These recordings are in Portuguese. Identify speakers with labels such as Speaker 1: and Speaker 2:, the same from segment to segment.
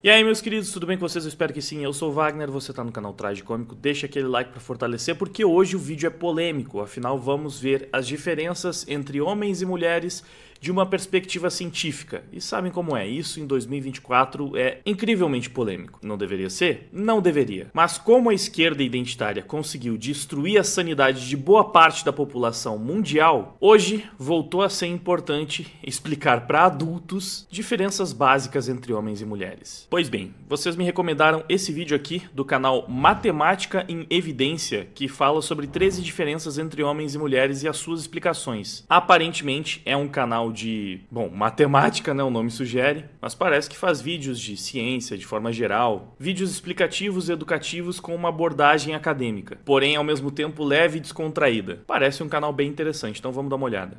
Speaker 1: E aí, meus queridos, tudo bem com vocês? Eu espero que sim. Eu sou o Wagner, você tá no canal Traje Cômico. Deixa aquele like pra fortalecer, porque hoje o vídeo é polêmico. Afinal, vamos ver as diferenças entre homens e mulheres de uma perspectiva científica. E sabem como é? Isso em 2024 é incrivelmente polêmico. Não deveria ser? Não deveria. Mas como a esquerda identitária conseguiu destruir a sanidade de boa parte da população mundial, hoje voltou a ser importante explicar para adultos diferenças básicas entre homens e mulheres. Pois bem, vocês me recomendaram esse vídeo aqui do canal Matemática em Evidência, que fala sobre 13 diferenças entre homens e mulheres e as suas explicações. Aparentemente é um canal de, matemática, né, o nome sugere, mas parece que faz vídeos de ciência de forma geral, vídeos explicativos e educativos com uma abordagem acadêmica, porém ao mesmo tempo leve e descontraída. Parece um canal bem interessante, então vamos dar uma olhada.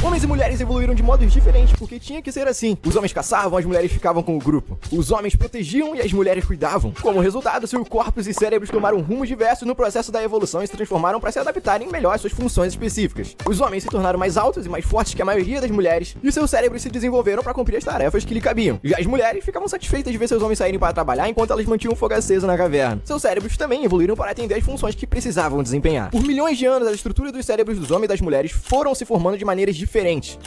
Speaker 2: Homens e mulheres evoluíram de modos diferentes porque tinha que ser assim. Os homens caçavam, as mulheres ficavam com o grupo. Os homens protegiam e as mulheres cuidavam. Como resultado, seus corpos e cérebros tomaram rumos diversos no processo da evolução e se transformaram para se adaptarem melhor às suas funções específicas. Os homens se tornaram mais altos e mais fortes que a maioria das mulheres, e seus cérebros se desenvolveram para cumprir as tarefas que lhe cabiam. Já as mulheres ficavam satisfeitas de ver seus homens saírem para trabalhar enquanto elas mantinham o fogo aceso na caverna. Seus cérebros também evoluíram para atender as funções que precisavam desempenhar. Por milhões de anos, a estrutura dos cérebros dos homens e das mulheres foram se formando de maneiras diferentes.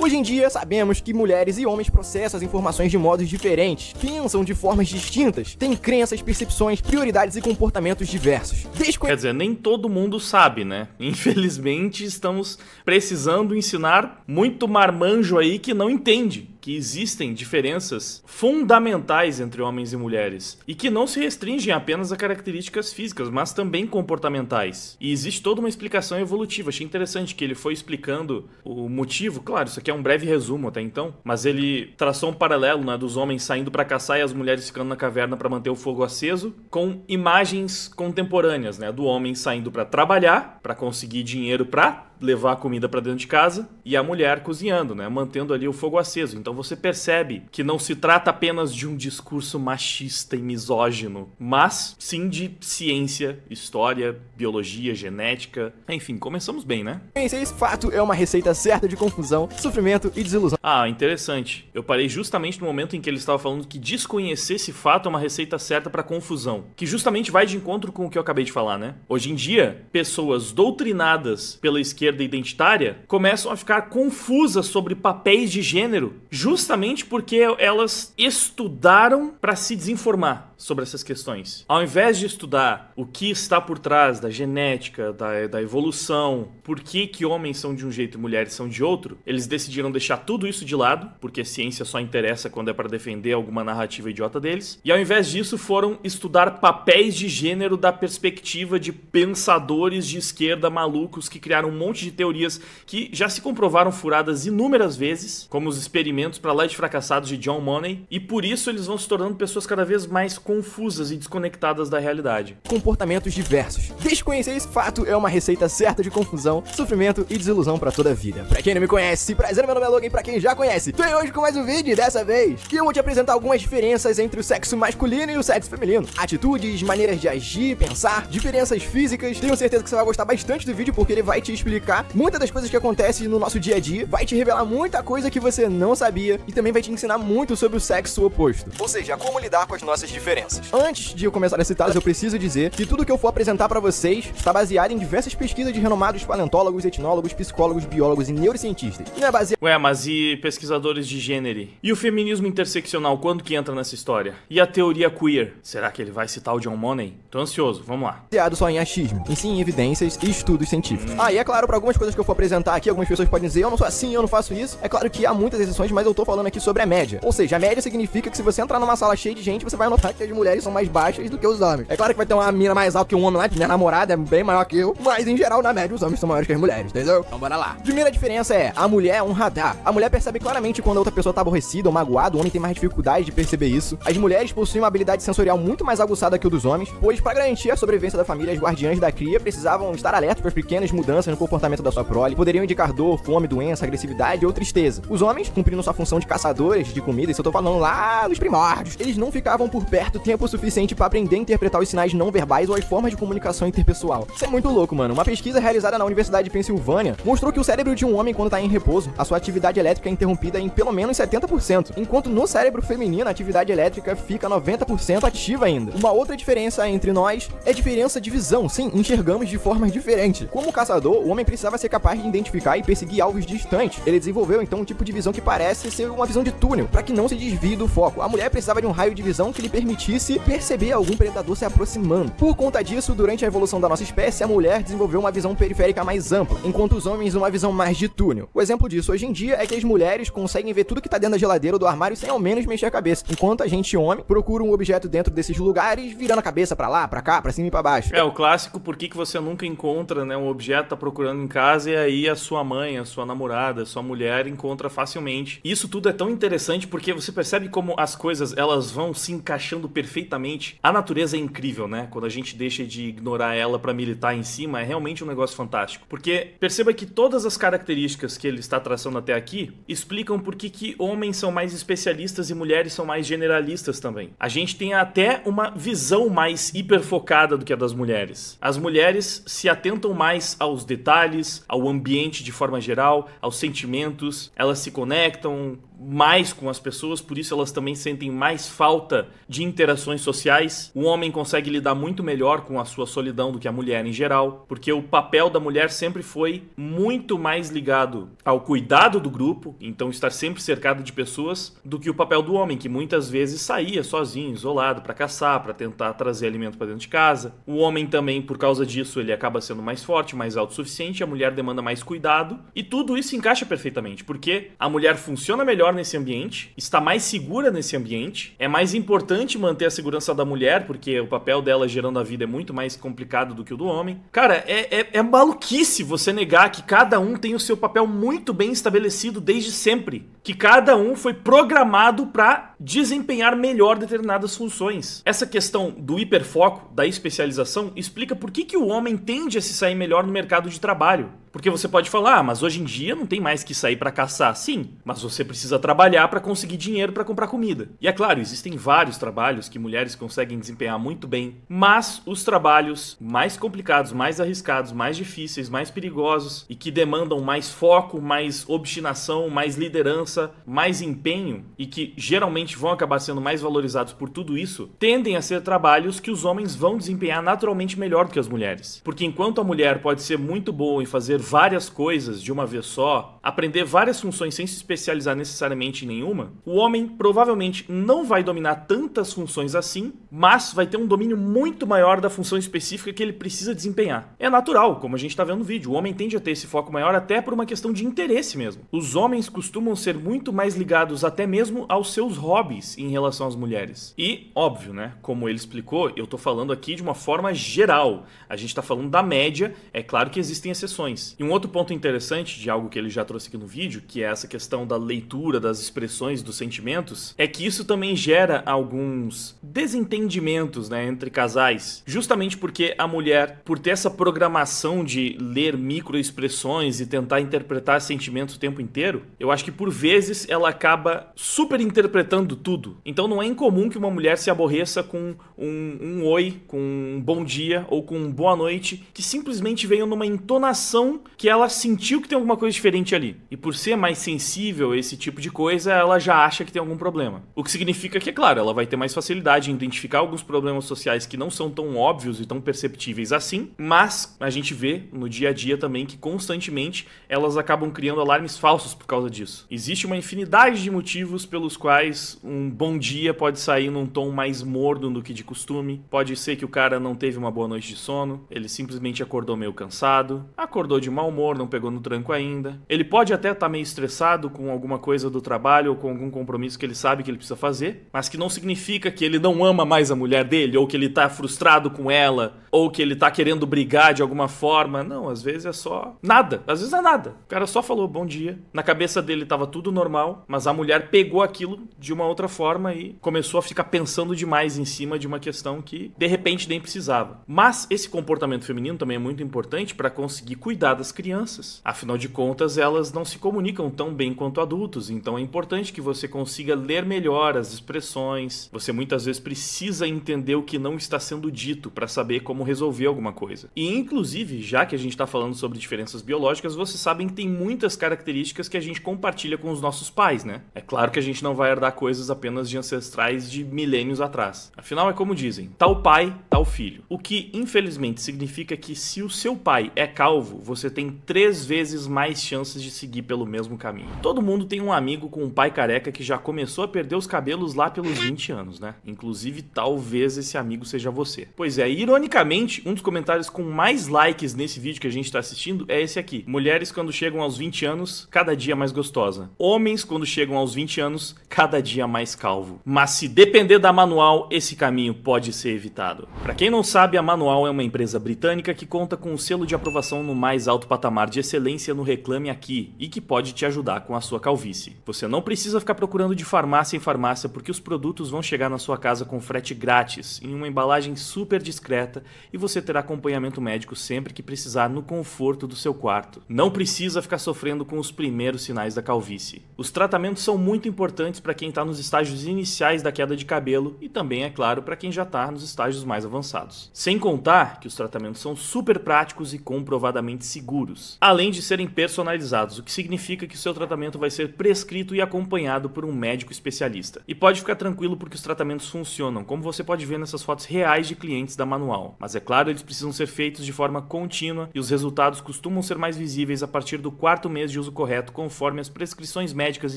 Speaker 2: Hoje em dia, sabemos que mulheres e homens processam as informações de modos diferentes, pensam de formas distintas, têm crenças, percepções, prioridades e comportamentos diversos.
Speaker 1: Quer dizer, nem todo mundo sabe, né? Infelizmente, estamos precisando ensinar muito marmanjo aí que não entende que existem diferenças fundamentais entre homens e mulheres e que não se restringem apenas a características físicas, mas também comportamentais. E existe toda uma explicação evolutiva. Achei interessante que ele foi explicando o motivo. Claro, isso aqui é um breve resumo até então, mas ele traçou um paralelo, né, dos homens saindo para caçar e as mulheres ficando na caverna para manter o fogo aceso, com imagens contemporâneas, né, do homem saindo para trabalhar, para conseguir dinheiro para levar a comida para dentro de casa, e a mulher cozinhando, né, mantendo ali o fogo aceso. Então você percebe que não se trata apenas de um discurso machista e misógino, mas sim de ciência, história, biologia, genética. Enfim, começamos bem, né?
Speaker 2: Esse fato é uma receita certa de confusão, sofrimento e desilusão.
Speaker 1: Ah, interessante. Eu parei justamente no momento em que ele estava falando que desconhecer esse fato é uma receita certa para confusão, que justamente vai de encontro com o que eu acabei de falar, né? Hoje em dia, pessoas doutrinadas pela esquerda identitária começam a ficar confusas sobre papéis de gênero, justamente porque elas estudaram para se desinformar sobre essas questões. Ao invés de estudar o que está por trás da genética, da evolução, por que homens são de um jeito e mulheres são de outro, eles decidiram deixar tudo isso de lado, porque ciência só interessa quando é para defender alguma narrativa idiota deles, e ao invés disso foram estudar papéis de gênero da perspectiva de pensadores de esquerda malucos que criaram um monte de teorias que já se comprovaram furadas inúmeras vezes, como os experimentos para lá de fracassados de John Money, e por isso eles vão se tornando pessoas cada vez mais confusas e desconectadas da realidade.
Speaker 2: Comportamentos diversos. Desconhecer esse fato é uma receita certa de confusão, sofrimento e desilusão pra toda a vida. Pra quem não me conhece, prazer, meu nome é Logan, pra quem já conhece, tô aí hoje com mais um vídeo e dessa vez que eu vou te apresentar algumas diferenças entre o sexo masculino e o sexo feminino. Atitudes, maneiras de agir, pensar, diferenças físicas. Tenho certeza que você vai gostar bastante do vídeo porque ele vai te explicar muitas das coisas que acontecem no nosso dia a dia, vai te revelar muita coisa que você não sabia e também vai te ensinar muito sobre o sexo oposto. Ou seja, como lidar com as nossas diferenças. Antes de eu começar a citá-las, eu preciso dizer que tudo que eu for apresentar pra vocês está baseado em diversas pesquisas de renomados paleontólogos, etnólogos, psicólogos, biólogos e neurocientistas. Não é baseado...
Speaker 1: Ué, mas e pesquisadores de gênero? E o feminismo interseccional, quando que entra nessa história? E a teoria queer? Será que ele vai citar o John Money? Tô ansioso, vamos lá.
Speaker 2: Baseado só em achismo, em sim em evidências e estudos científicos. E é claro, para algumas coisas que eu for apresentar aqui, algumas pessoas podem dizer, eu não sou assim, eu não faço isso. É claro que há muitas exceções, mas eu tô falando aqui sobre a média. Ou seja, a média significa que se você entrar numa sala cheia de gente, você vai notar que as mulheres são mais baixas do que os homens. É claro que vai ter uma mina mais alta que um homem lá, que minha namorada é bem maior que eu, mas em geral, na média, os homens são maiores que as mulheres, entendeu? Então bora lá. Primeira diferença é, a mulher é um radar. A mulher percebe claramente quando a outra pessoa tá aborrecida ou magoada, o homem tem mais dificuldade de perceber isso. As mulheres possuem uma habilidade sensorial muito mais aguçada que o dos homens, pois para garantir a sobrevivência da família, as guardiãs da cria precisavam estar alertas para as pequenas mudanças no comportamento da sua prole, poderiam indicar dor, fome, doença, agressividade ou tristeza. Os homens, cumprindo sua função de caçadores de comida, isso eu tô falando lá nos primórdios, eles não ficavam por perto certo tempo suficiente pra aprender a interpretar os sinais não verbais ou as formas de comunicação interpessoal. Isso é muito louco, mano. Uma pesquisa realizada na Universidade de Pensilvânia mostrou que o cérebro de um homem, quando tá em repouso, a sua atividade elétrica é interrompida em pelo menos 70%, enquanto no cérebro feminino a atividade elétrica fica 90% ativa ainda. Uma outra diferença entre nós é a diferença de visão. Sim, enxergamos de formas diferentes. Como caçador, o homem precisava ser capaz de identificar e perseguir alvos distantes. Ele desenvolveu então um tipo de visão que parece ser uma visão de túnel, para que não se desvie do foco. A mulher precisava de um raio de visão que lhe permitisse perceber algum predador se aproximando. Por conta disso, durante a evolução da nossa espécie, a mulher desenvolveu uma visão periférica mais ampla, enquanto os homens uma visão mais de túnel. O exemplo disso hoje em dia é que as mulheres conseguem ver tudo que tá dentro da geladeira ou do armário sem ao menos mexer a cabeça, enquanto a gente, homem, procura um objeto dentro desses lugares, virando a cabeça pra lá, pra cá, pra cima e pra baixo.
Speaker 1: É o clássico, por que você nunca encontra, né, um objeto, tá procurando em casa e aí a sua mãe, a sua namorada, a sua mulher encontra facilmente. Isso tudo é tão interessante porque você percebe como as coisas, elas vão se encaixando perfeitamente. A natureza é incrível, né? Quando a gente deixa de ignorar ela pra militar em cima, é realmente um negócio fantástico. Porque perceba que todas as características que ele está traçando até aqui explicam por que homens são mais especialistas e mulheres são mais generalistas também. A gente tem até uma visão mais hiperfocada do que a das mulheres. As mulheres se atentam mais aos detalhes, ao ambiente de forma geral, aos sentimentos, elas se conectam mais com as pessoas, por isso elas também sentem mais falta de interações sociais. O homem consegue lidar muito melhor com a sua solidão do que a mulher em geral, porque o papel da mulher sempre foi muito mais ligado ao cuidado do grupo, então estar sempre cercado de pessoas, do que o papel do homem, que muitas vezes saía sozinho, isolado, para caçar, para tentar trazer alimento para dentro de casa. O homem também, por causa disso, ele acaba sendo mais forte, mais autossuficiente, a mulher demanda mais cuidado, e tudo isso encaixa perfeitamente, porque a mulher funciona melhor nesse ambiente, está mais segura nesse ambiente, é mais importante manter a segurança da mulher, porque o papel dela gerando a vida é muito mais complicado do que o do homem. Cara, é maluquice você negar que cada um tem o seu papel muito bem estabelecido desde sempre, que cada um foi programado para desempenhar melhor determinadas funções. Essa questão do hiperfoco, da especialização, explica por que o homem tende a se sair melhor no mercado de trabalho. Porque você pode falar, mas hoje em dia não tem mais que sair para caçar. Sim, mas você precisa trabalhar para conseguir dinheiro para comprar comida. E é claro, existem vários trabalhos que mulheres conseguem desempenhar muito bem, mas os trabalhos mais complicados, mais arriscados, mais difíceis, mais perigosos e que demandam mais foco, mais obstinação, mais liderança, mais empenho e que geralmente vão acabar sendo mais valorizados por tudo isso, tendem a ser trabalhos que os homens vão desempenhar naturalmente melhor do que as mulheres. Porque enquanto a mulher pode ser muito boa em fazer várias coisas de uma vez só, aprender várias funções sem se especializar necessariamente em nenhuma, o homem provavelmente não vai dominar tantas funções assim, mas vai ter um domínio muito maior da função específica que ele precisa desempenhar. É natural, como a gente está vendo no vídeo, o homem tende a ter esse foco maior até por uma questão de interesse mesmo. Os homens costumam ser muito mais ligados até mesmo aos seus hobbies em relação às mulheres. E, óbvio, né, como ele explicou, eu tô falando aqui de uma forma geral. A gente tá falando da média, é claro que existem exceções. E um outro ponto interessante de algo que ele já trouxe aqui no vídeo, que é essa questão da leitura das expressões dos sentimentos, é que isso também gera alguns desentendimentos, né, entre casais. Justamente porque a mulher, por ter essa programação de ler microexpressões e tentar interpretar sentimentos o tempo inteiro, eu acho que por vezes ela acaba super interpretando tudo. Então não é incomum que uma mulher se aborreça com um oi, com um bom dia ou com um boa noite, que simplesmente venham numa entonação que ela sentiu que tem alguma coisa diferente ali. E por ser mais sensível a esse tipo de coisa, ela já acha que tem algum problema. O que significa que, é claro, ela vai ter mais facilidade em identificar alguns problemas sociais que não são tão óbvios e tão perceptíveis assim, mas a gente vê no dia a dia também que constantemente elas acabam criando alarmes falsos por causa disso. Existe uma infinidade de motivos pelos quais um bom dia pode sair num tom mais morno do que de costume. Pode ser que o cara não teve uma boa noite de sono, ele simplesmente acordou meio cansado, acordou de mau humor, não pegou no tranco ainda. Ele pode até estar meio estressado com alguma coisa do trabalho ou com algum compromisso que ele sabe que ele precisa fazer, mas que não significa que ele não ama mais a mulher dele, ou que ele tá frustrado com ela, ou que ele tá querendo brigar de alguma forma. Não, às vezes é só nada. Às vezes é nada. O cara só falou bom dia. Na cabeça dele tava tudo normal, mas a mulher pegou aquilo de uma outra forma e começou a ficar pensando demais em cima de uma questão que de repente nem precisava. Mas esse comportamento feminino também é muito importante para conseguir cuidar das crianças. Afinal de contas, elas não se comunicam tão bem quanto adultos, então é importante que você consiga ler melhor as expressões. Você muitas vezes precisa entender o que não está sendo dito para saber como resolver alguma coisa. E inclusive, já que a gente está falando sobre diferenças biológicas, vocês sabem que tem muitas características que a gente compartilha com os nossos pais, né? É claro que a gente não vai herdar coisas apenas de ancestrais de milênios atrás. Afinal, é como dizem, tal pai, tal filho. O que, infelizmente, significa que se o seu pai é calvo, você tem 3 vezes mais chances de seguir pelo mesmo caminho. Todo mundo tem um amigo com um pai careca que já começou a perder os cabelos lá pelos 20 anos, né? Inclusive, talvez esse amigo seja você. Pois é, ironicamente, um dos comentários com mais likes nesse vídeo que a gente tá assistindo é esse aqui. Mulheres quando chegam aos 20 anos, cada dia mais gostosa. Homens quando chegam aos 20 anos, cada dia mais calvo. Mas se depender da Manual, esse caminho pode ser evitado. Pra quem não sabe, a Manual é uma empresa britânica que conta com o selo de aprovação no mais alto patamar de excelência no Reclame Aqui e que pode te ajudar com a sua calvície. Você não precisa ficar procurando de farmácia em farmácia porque os produtos vão chegar na sua casa com frete grátis, em uma embalagem super discreta e você terá acompanhamento médico sempre que precisar no conforto do seu quarto. Não precisa ficar sofrendo com os primeiros sinais da calvície. Os tratamentos são muito importantes para quem está nos estágios iniciais da queda de cabelo e também, é claro, para quem já está nos estágios mais avançados. Sem contar que os tratamentos são super práticos e comprovadamente seguros, além de serem personalizados, o que significa que o seu tratamento vai ser prescrito e acompanhado por um médico especialista. E pode ficar tranquilo porque os tratamentos funcionam, como você pode ver nessas fotos reais de clientes da Manual. Mas é claro, eles precisam ser feitos de forma contínua e os resultados costumam ser mais visíveis a partir do 4º mês de uso correto, conforme as prescrições médicas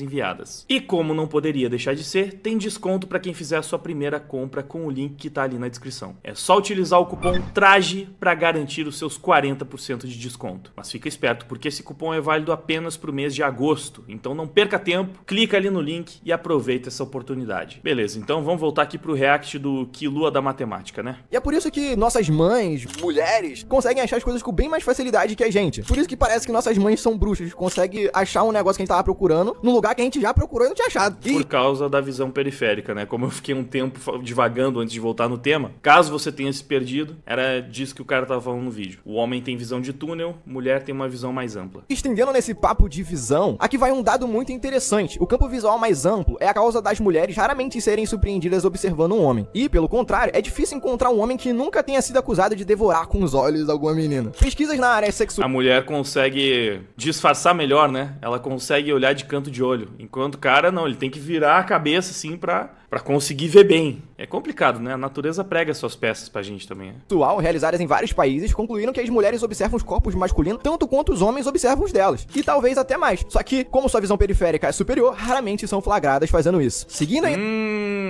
Speaker 1: enviadas. E como não poderia deixar de ser, tem desconto para quem fizer a sua primeira compra com o link que está ali na descrição. É só utilizar o cupom TRAGE para garantir os seus 40% de desconto. Mas fica esperto, porque esse cupom é válido apenas para o mês de agosto, então não perca tempo, clica ali no link e aproveita essa oportunidade. Beleza, então vamos voltar aqui pro react do Quilua da matemática, né?
Speaker 2: E é por isso que nossas mães, mulheres, conseguem achar as coisas com bem mais facilidade que a gente. Por isso que parece que nossas mães são bruxas, conseguem achar um negócio que a gente tava procurando no lugar que a gente já procurou e não tinha achado.
Speaker 1: Por causa da visão periférica, né? Como eu fiquei um tempo divagando antes de voltar no tema, caso você tenha se perdido, era disso que o cara tava falando no vídeo. O homem tem visão de túnel, mulher tem uma visão mais ampla.
Speaker 2: Estendendo nesse papo de visão, aqui vai um dado muito interessante. O campo visual mais amplo é a causa das mulheres raramente serem surpreendidas observando um homem. E, pelo contrário, é difícil encontrar um homem que nunca tenha sido acusado de devorar com os olhos alguma menina. Pesquisas na área sexual...
Speaker 1: A mulher consegue disfarçar melhor, né? Ela consegue olhar de canto de olho. Enquanto o cara, não, ele tem que virar a cabeça, assim, pra conseguir ver bem. É complicado, né? A natureza prega suas peças pra gente também.
Speaker 2: Realizadas em vários países, concluíram que as mulheres observam os corpos masculinos tanto quanto os homens observam os delas. E talvez até mais. Só que, como sua visão periférica é superior, raramente são flagradas fazendo isso. Seguindo aí...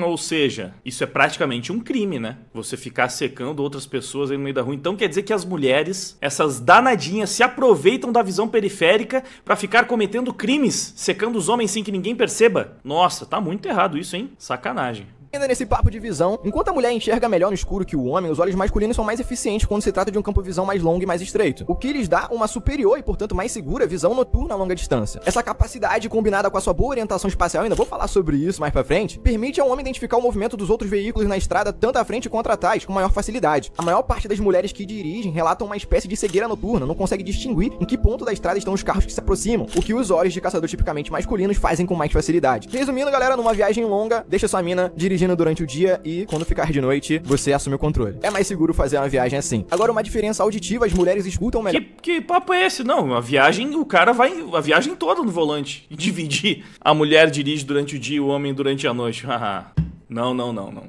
Speaker 1: Ou seja, isso é praticamente um crime, né? Você ficar secando outras pessoas aí no meio da rua. Então quer dizer que as mulheres, essas danadinhas, se aproveitam da visão periférica pra ficar cometendo crimes, secando os homens sem que ninguém perceba? Nossa, tá muito errado isso, hein? Sacanagem.
Speaker 2: Ainda nesse papo de visão, enquanto a mulher enxerga melhor no escuro que o homem, os olhos masculinos são mais eficientes quando se trata de um campo de visão mais longo e mais estreito, o que lhes dá uma superior e, portanto, mais segura visão noturna a longa distância. Essa capacidade, combinada com a sua boa orientação espacial, ainda vou falar sobre isso mais pra frente, permite ao homem identificar o movimento dos outros veículos na estrada tanto à frente quanto atrás, com maior facilidade. A maior parte das mulheres que dirigem relatam uma espécie de cegueira noturna, não consegue distinguir em que ponto da estrada estão os carros que se aproximam, o que os olhos de caçador tipicamente masculinos fazem com mais facilidade. Resumindo, galera, numa viagem longa, deixa sua mina dirigindo durante o dia e, quando ficar de noite, você assume o controle. É mais seguro fazer uma viagem assim. Agora, uma diferença auditiva, as mulheres escutam melhor...
Speaker 1: Que papo é esse? Não, a viagem, o cara vai a viagem toda no volante. E dividir. A mulher dirige durante o dia e o homem durante a noite. Haha. Não.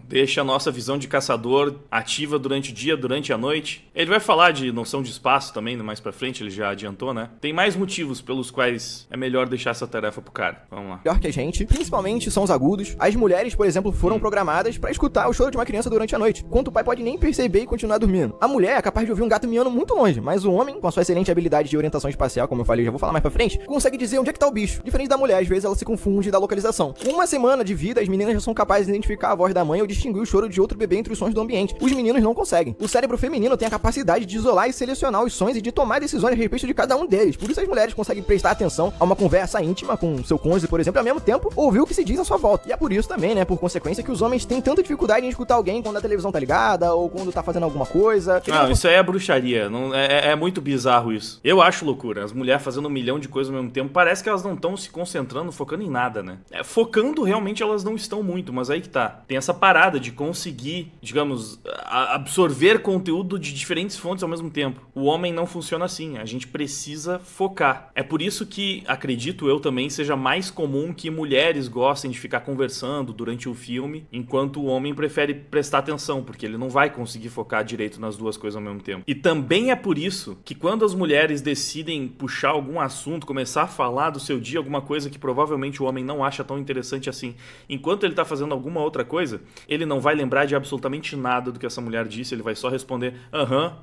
Speaker 1: Deixa a nossa visão de caçador ativa durante o dia, durante a noite. Ele vai falar de noção de espaço também, mais pra frente, ele já adiantou, né? Tem mais motivos pelos quais é melhor deixar essa tarefa pro cara. Vamos lá.
Speaker 2: Melhor que a gente, principalmente sons agudos. As mulheres, por exemplo, foram programadas pra escutar o choro de uma criança durante a noite, enquanto o pai pode nem perceber e continuar dormindo. A mulher é capaz de ouvir um gato miando muito longe, mas o homem, com a sua excelente habilidade de orientação espacial, como eu falei, já vou falar mais pra frente, consegue dizer onde é que tá o bicho. Diferente da mulher, às vezes ela se confunde da localização. Com uma semana de vida, as meninas já são capazes de identificar identificar a voz da mãe ou distinguir o choro de outro bebê entre os sons do ambiente. Os meninos não conseguem. O cérebro feminino tem a capacidade de isolar e selecionar os sons e de tomar decisões a respeito de cada um deles. Por isso as mulheres conseguem prestar atenção a uma conversa íntima com seu cônjuge, por exemplo, e ao mesmo tempo ouvir o que se diz à sua volta. E é por isso também, né, por consequência, que os homens têm tanta dificuldade em escutar alguém quando a televisão tá ligada ou quando tá fazendo alguma coisa.
Speaker 1: Não, isso aí é bruxaria. Não, é muito bizarro isso. Eu acho loucura. As mulheres fazendo 1 milhão de coisas ao mesmo tempo, parece que elas não estão se concentrando, focando em nada, né? Focando, realmente, elas não estão muito, mas aí que tá. Tem essa parada de conseguir, digamos, absorver conteúdo de diferentes fontes ao mesmo tempo. O homem não funciona assim. A gente precisa focar. É por isso que, acredito eu também, seja mais comum que mulheres gostem de ficar conversando durante o filme, enquanto o homem prefere prestar atenção, porque ele não vai conseguir focar direito nas duas coisas ao mesmo tempo. E também é por isso que quando as mulheres decidem puxar algum assunto, começar a falar do seu dia, alguma coisa que provavelmente o homem não acha tão interessante assim, enquanto ele tá fazendo alguma outra coisa, ele não vai lembrar de absolutamente nada do que essa mulher disse, ele vai só responder,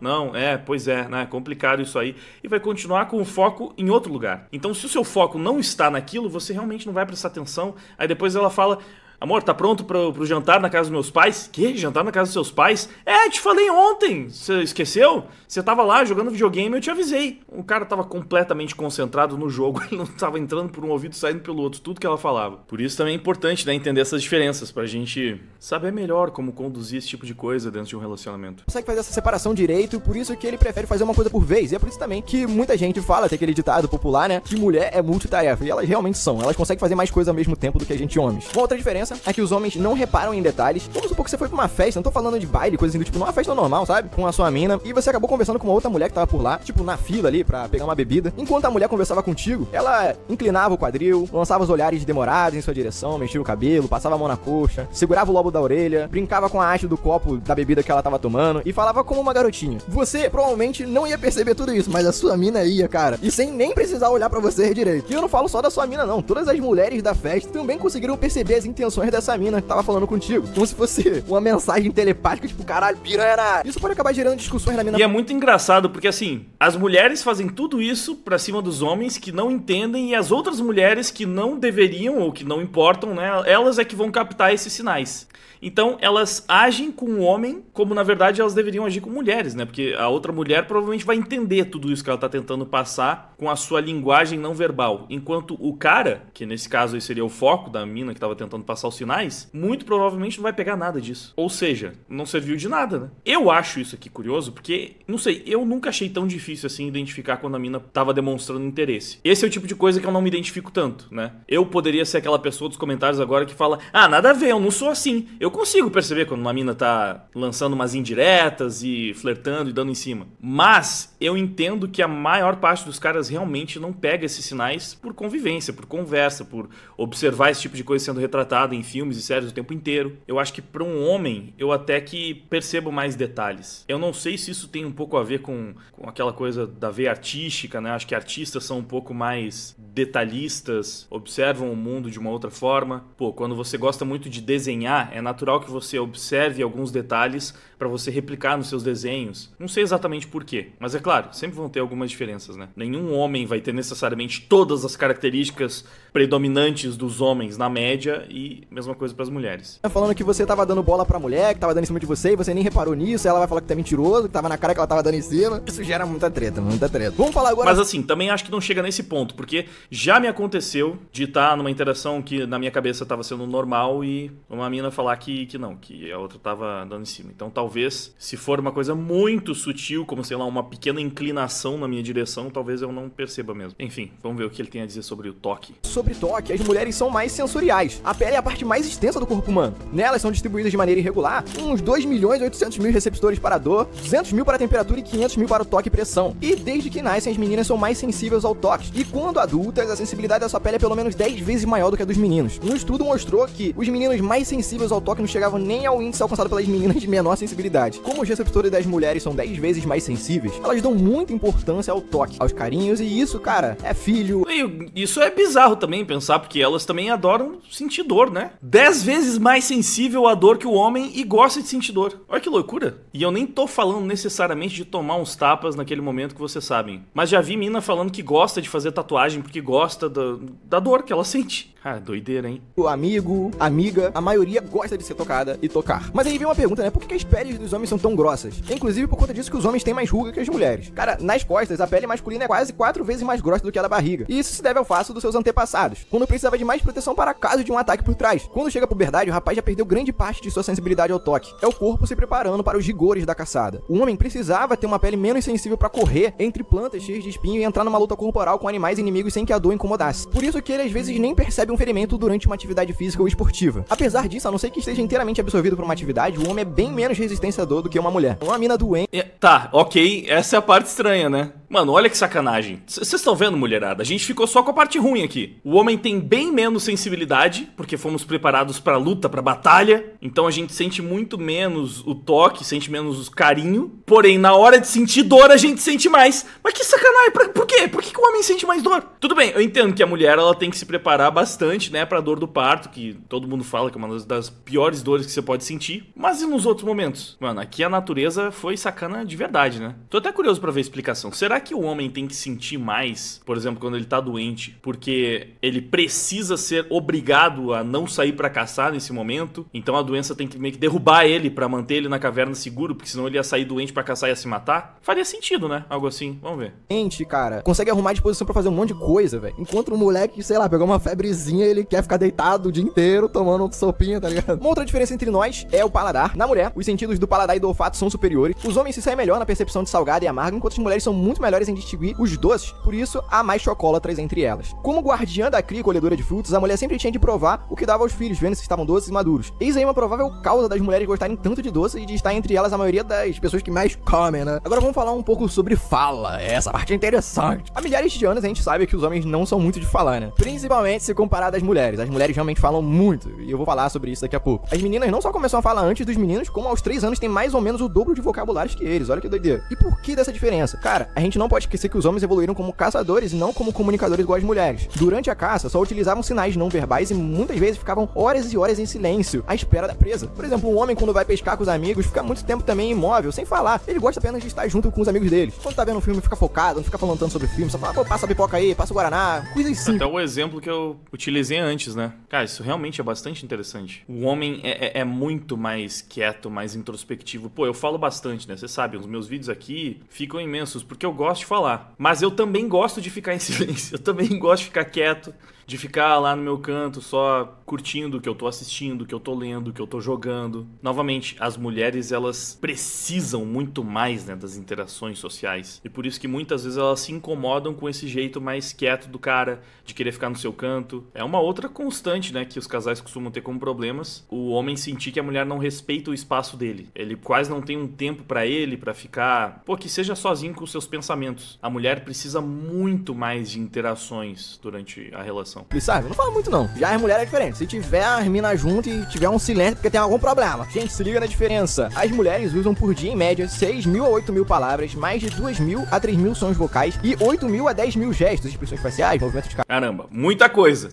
Speaker 1: não, pois é, né, complicado isso aí, e vai continuar com o foco em outro lugar. Então, se o seu foco não está naquilo, você realmente não vai prestar atenção. Aí depois ela fala, amor, tá pronto pro jantar na casa dos meus pais? Que? Jantar na casa dos seus pais? Te falei ontem. Você esqueceu? Você tava lá jogando videogame, eu te avisei. O cara tava completamente concentrado no jogo. Ele não tava entrando por um ouvido e saindo pelo outro. Tudo que ela falava. Por isso também é importante, né, entender essas diferenças. Pra gente saber melhor como conduzir esse tipo de coisa dentro de um relacionamento.
Speaker 2: Consegue fazer essa separação direito, por isso que ele prefere fazer uma coisa por vez. E é por isso também que muita gente fala, tem aquele ditado popular, né, que mulher é multitarefa. E elas realmente são. Elas conseguem fazer mais coisas ao mesmo tempo do que a gente homens. Uma outra diferença é que os homens não reparam em detalhes. Vamos supor que você foi pra uma festa, não tô falando de baile, coisa assim do tipo, numa festa normal, sabe? Com a sua mina, e você acabou conversando com uma outra mulher que tava por lá, tipo, na fila ali, pra pegar uma bebida. Enquanto a mulher conversava contigo, ela inclinava o quadril, lançava os olhares demorados em sua direção, mexia o cabelo, passava a mão na coxa, segurava o lobo da orelha, brincava com a haste do copo da bebida que ela tava tomando, e falava como uma garotinha. Você provavelmente não ia perceber tudo isso, mas a sua mina ia, cara, e sem nem precisar olhar pra você direito. E eu não falo só da sua mina, não. Todas as mulheres da festa também conseguiram perceber as intenções dessa mina que tava falando contigo, como se fosse uma mensagem telepática, tipo, caralho, piranha. Isso pode acabar gerando discussões na mina.
Speaker 1: E é muito engraçado, porque assim, as mulheres fazem tudo isso pra cima dos homens que não entendem, e as outras mulheres que não deveriam, ou que não importam, né, elas é que vão captar esses sinais. Então, elas agem com o homem como, na verdade, elas deveriam agir com mulheres, né? Porque a outra mulher provavelmente vai entender tudo isso que ela tá tentando passar com a sua linguagem não verbal. Enquanto o cara, que nesse caso aí seria o foco da mina que tava tentando passar os sinais, muito provavelmente não vai pegar nada disso. Ou seja, não serviu de nada, né? Eu acho isso aqui curioso porque, não sei, eu nunca achei tão difícil assim identificar quando a mina tava demonstrando interesse. Esse é o tipo de coisa que eu não me identifico tanto, né? Eu poderia ser aquela pessoa dos comentários agora que fala, nada a ver, eu não sou assim. Eu consigo perceber quando uma mina tá lançando umas indiretas e flertando e dando em cima. Mas eu entendo que a maior parte dos caras realmente não pega esses sinais por convivência, por conversa, por observar esse tipo de coisa sendo retratada em filmes e séries o tempo inteiro. Eu acho que para um homem, eu até que percebo mais detalhes. Eu não sei se isso tem um pouco a ver com aquela coisa da veia artística, né? Acho que artistas são um pouco mais detalhistas, observam o mundo de uma outra forma. Pô, quando você gosta muito de desenhar, é natural que você observe alguns detalhes para você replicar nos seus desenhos. Não sei exatamente por quê, mas é claro, sempre vão ter algumas diferenças, né? Nenhum homem vai ter necessariamente todas as características predominantes dos homens na média, e mesma coisa para as mulheres.
Speaker 2: Falando que você tava dando bola pra mulher, que tava dando em cima de você, e você nem reparou nisso, ela vai falar que tá mentiroso, que tava na cara que ela tava dando em cima. Isso gera muita treta, muita treta. Vamos falar agora...
Speaker 1: Mas assim, também acho que não chega nesse ponto, porque já me aconteceu de estar numa interação que na minha cabeça tava sendo normal e uma mina falar que não, que a outra tava dando em cima. Então talvez, se for uma coisa muito sutil, como sei lá, uma pequena inclinação na minha direção, talvez eu não perceba mesmo. Enfim, vamos ver o que ele tem a dizer sobre o toque.
Speaker 2: Sobre toque, as mulheres são mais sensoriais. A pele é a parte mais extensa do corpo humano. Nelas são distribuídas de maneira irregular uns 2.800.000 receptores para a dor, 200.000 para a temperatura e 500.000 para o toque e pressão. E desde que nascem, as meninas são mais sensíveis ao toque. E quando adultas, a sensibilidade da sua pele é pelo menos 10 vezes maior do que a dos meninos. Um estudo mostrou que os meninos mais sensíveis ao toque não chegavam nem ao índice alcançado pelas meninas de menor sensibilidade. Como os receptores das mulheres são 10 vezes mais sensíveis, elas dão muita importância ao toque, aos carinhos, e isso, cara, é filho.
Speaker 1: E isso é bizarro também pensar, porque elas também adoram sentir dor, né? 10 vezes mais sensível à dor que o homem e gosta de sentir dor. Olha que loucura. E eu nem tô falando necessariamente de tomar uns tapas naquele momento que vocês sabem. Mas já vi mina falando que gosta de fazer tatuagem porque gosta da dor que ela sente. Ah, doideira, hein?
Speaker 2: O amigo, amiga, a maioria gosta de ser tocada e tocar. Mas aí vem uma pergunta, né? Por que as peles dos homens são tão grossas? Inclusive por conta disso que os homens têm mais ruga que as mulheres. Cara, nas costas, a pele masculina é quase 4 vezes mais grossa do que a da barriga. E isso se deve ao fato dos seus antepassados, quando precisava de mais proteção para caso de um ataque por trás. Quando chega a puberdade, o rapaz já perdeu grande parte de sua sensibilidade ao toque. É o corpo se preparando para os rigores da caçada. O homem precisava ter uma pele menos sensível para correr entre plantas cheias de espinho e entrar numa luta corporal com animais inimigos sem que a dor incomodasse. Por isso que ele às vezes nem percebe um ferimento durante uma atividade física ou esportiva. Apesar disso, a não ser que esteja inteiramente absorvido por uma atividade, o homem é bem menos resistência à dor do que uma mulher. Uma mina doente...
Speaker 1: Tá, ok, essa é a parte estranha, né? Mano, olha que sacanagem. Vocês estão vendo, mulherada? A gente ficou só com a parte ruim aqui. O homem tem bem menos sensibilidade, porque fomos preparados pra luta, pra batalha. Então a gente sente muito menos o toque, sente menos o carinho. Porém, na hora de sentir dor, a gente sente mais. Mas que sacanagem, por quê? Por que o homem sente mais dor? Tudo bem, eu entendo que a mulher, ela tem que se preparar bastante, né, pra dor do parto, que todo mundo fala que é uma das piores dores que você pode sentir. Mas e nos outros momentos? Mano, aqui a natureza foi sacana de verdade, né? Tô até curioso pra ver a explicação. Será que o homem tem que sentir mais, por exemplo, quando ele tá doente, porque ele precisa ser obrigado a não sair pra caçar nesse momento? Então a doença tem que meio que derrubar ele pra manter ele na caverna seguro, porque senão ele ia sair doente pra caçar e ia se matar? Faria sentido, né? Algo assim. Vamos ver.
Speaker 2: Gente, cara, consegue arrumar disposição pra fazer um monte de coisa, velho. Enquanto um moleque, sei lá, pegou uma febrezinha e ele quer ficar deitado o dia inteiro tomando um sopinha, tá ligado? Uma outra diferença entre nós é o paladar. Na mulher, os sentidos do paladar e do olfato são superiores. Os homens se saem melhor na percepção de salgado e amargo, enquanto as mulheres são muito melhores em distinguir os doces, por isso há mais chocolatras entre elas. Como guardiã da cria e colhedora de frutos, a mulher sempre tinha de provar o que dava aos filhos, vendo se estavam doces e maduros. Eis aí uma provável causa das mulheres gostarem tanto de doce e de estar entre elas a maioria das pessoas que mais comem, né? Agora vamos falar um pouco sobre fala. Essa parte é interessante. Há milhares de anos a gente sabe que os homens não são muito de falar, né? Principalmente se comparado às mulheres. As mulheres realmente falam muito, e eu vou falar sobre isso daqui a pouco. As meninas não só começam a falar antes dos meninos, como aos 3 anos tem mais ou menos o dobro de vocabulários que eles. Olha que doideira. E por que dessa diferença? Cara, a gente não pode esquecer que os homens evoluíram como caçadores e não como comunicadores igual as mulheres. Durante a caça, só utilizavam sinais não verbais e muitas vezes ficavam horas e horas em silêncio, à espera da presa. Por exemplo, um homem quando vai pescar com os amigos, fica muito tempo também imóvel, sem falar. Ele gosta apenas de estar junto com os amigos deles. Quando tá vendo um filme, fica focado, não fica falando tanto sobre o filme, só fala, pô, passa a pipoca aí, passa o guaraná, coisa assim.
Speaker 1: Até o exemplo que eu utilizei antes, né? Cara, isso realmente é bastante interessante. O homem é muito mais quieto, mais introspectivo. Pô, eu falo bastante, né? Você sabe, os meus vídeos aqui ficam imensos, porque eu gosto de falar. Mas eu também gosto de ficar em silêncio. Eu também gosto de ficar quieto, de ficar lá no meu canto só curtindo o que eu tô assistindo, o que eu tô lendo, o que eu tô jogando. Novamente, as mulheres, elas precisam muito mais, né, das interações sociais. E por isso que muitas vezes elas se incomodam com esse jeito mais quieto do cara, de querer ficar no seu canto. É uma outra constante, né, que os casais costumam ter como problemas. O homem sentir que a mulher não respeita o espaço dele. Ele quase não tem um tempo pra ele, pra ficar... Pô, que seja sozinho com os seus pensamentos. A mulher precisa muito mais de interações durante a relação.
Speaker 2: Sabe? Não fala muito não. Já as mulheres é diferente. Se tiver as minas junto e tiver um silêncio porque tem algum problema. Gente, se liga na diferença. As mulheres usam por dia, em média, 6.000 a 8.000 palavras, mais de 2.000 a 3.000 sons vocais e 8.000 a 10.000 gestos, expressões faciais, movimentos de cara.
Speaker 1: Caramba, muita coisa.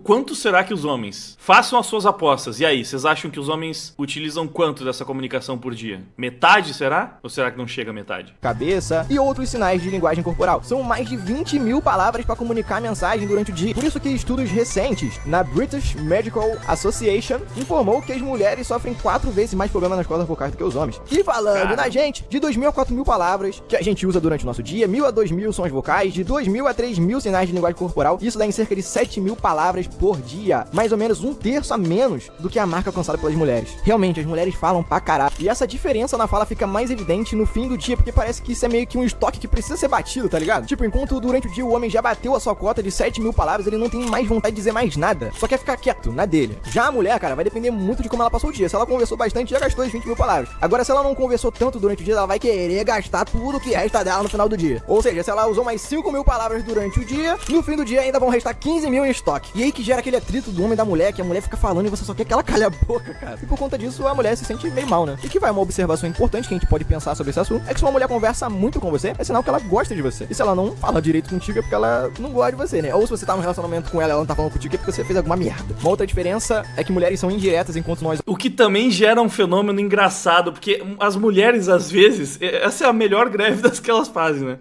Speaker 1: Quanto será que os homens? Façam as suas apostas. E aí, vocês acham que os homens utilizam quanto dessa comunicação por dia? Metade, será? Ou será que não chega a metade?
Speaker 2: Cabeça e outros sinais de linguagem corporal. São mais de 20.000 palavras para comunicar a mensagem durante o dia. Por isso que estudos recentes na British Medical Association informou que as mulheres sofrem 4 vezes mais problemas nas cordas vocais do que os homens. E falando na gente, de 2.000 a 4.000 palavras que a gente usa durante o nosso dia, 1.000 a 2.000 sons vocais, de 2.000 a 3.000 sinais de linguagem corporal, isso dá em cerca de 7.000 palavras por dia, mais ou menos 1/3 a menos do que a marca alcançada pelas mulheres. Realmente, as mulheres falam pra caralho. E essa diferença na fala fica mais evidente no fim do dia, porque parece que isso é meio que um estoque que precisa ser batido, tá ligado? Tipo, enquanto durante o dia o homem já bateu a sua cota de 7.000 palavras, ele não tem mais vontade de dizer mais nada, só quer ficar quieto, na dele. Já a mulher, cara, vai depender muito de como ela passou o dia. Se ela conversou bastante, já gastou as 20.000 palavras. Agora, se ela não conversou tanto durante o dia, ela vai querer gastar tudo que resta dela no final do dia. Ou seja, se ela usou mais 5.000 palavras durante o dia, no fim do dia ainda vão restar 15.000 em estoque. E aí que gera aquele atrito do homem e da mulher, que a mulher fica falando e você só quer que ela calhe a boca, cara. E por conta disso, a mulher se sente meio mal, né? E que vai uma observação importante que a gente pode pensar sobre esse assunto, é que se uma mulher conversa muito com você, é sinal que ela gosta de você. E se ela não fala direito contigo, é porque ela não gosta de você, né? Ou se você tá num relacionamento com ela, ela não tá falando contigo, é porque você fez alguma merda. Uma Uma outra diferença é que mulheres são indiretas enquanto nós...
Speaker 1: O que também gera um fenômeno engraçado, porque as mulheres, às vezes, essa é a melhor greve das que elas fazem, né?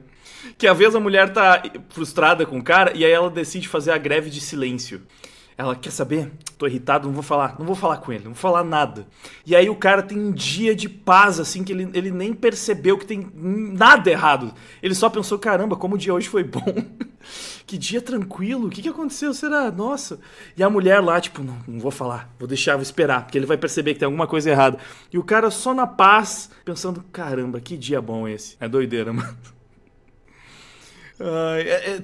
Speaker 1: Que às vezes a mulher tá frustrada com o cara e aí ela decide fazer a greve de silêncio. Ela quer saber? Tô irritado, não vou falar com ele, não vou falar nada. E aí o cara tem um dia de paz, assim, que ele nem percebeu que tem nada errado. Ele só pensou, caramba, como o dia hoje foi bom. Que dia tranquilo, o que aconteceu, será? Nossa. E a mulher lá, tipo, não vou falar, vou esperar, porque ele vai perceber que tem alguma coisa errada. E o cara só na paz, pensando, caramba, que dia bom esse. É doideira, mano.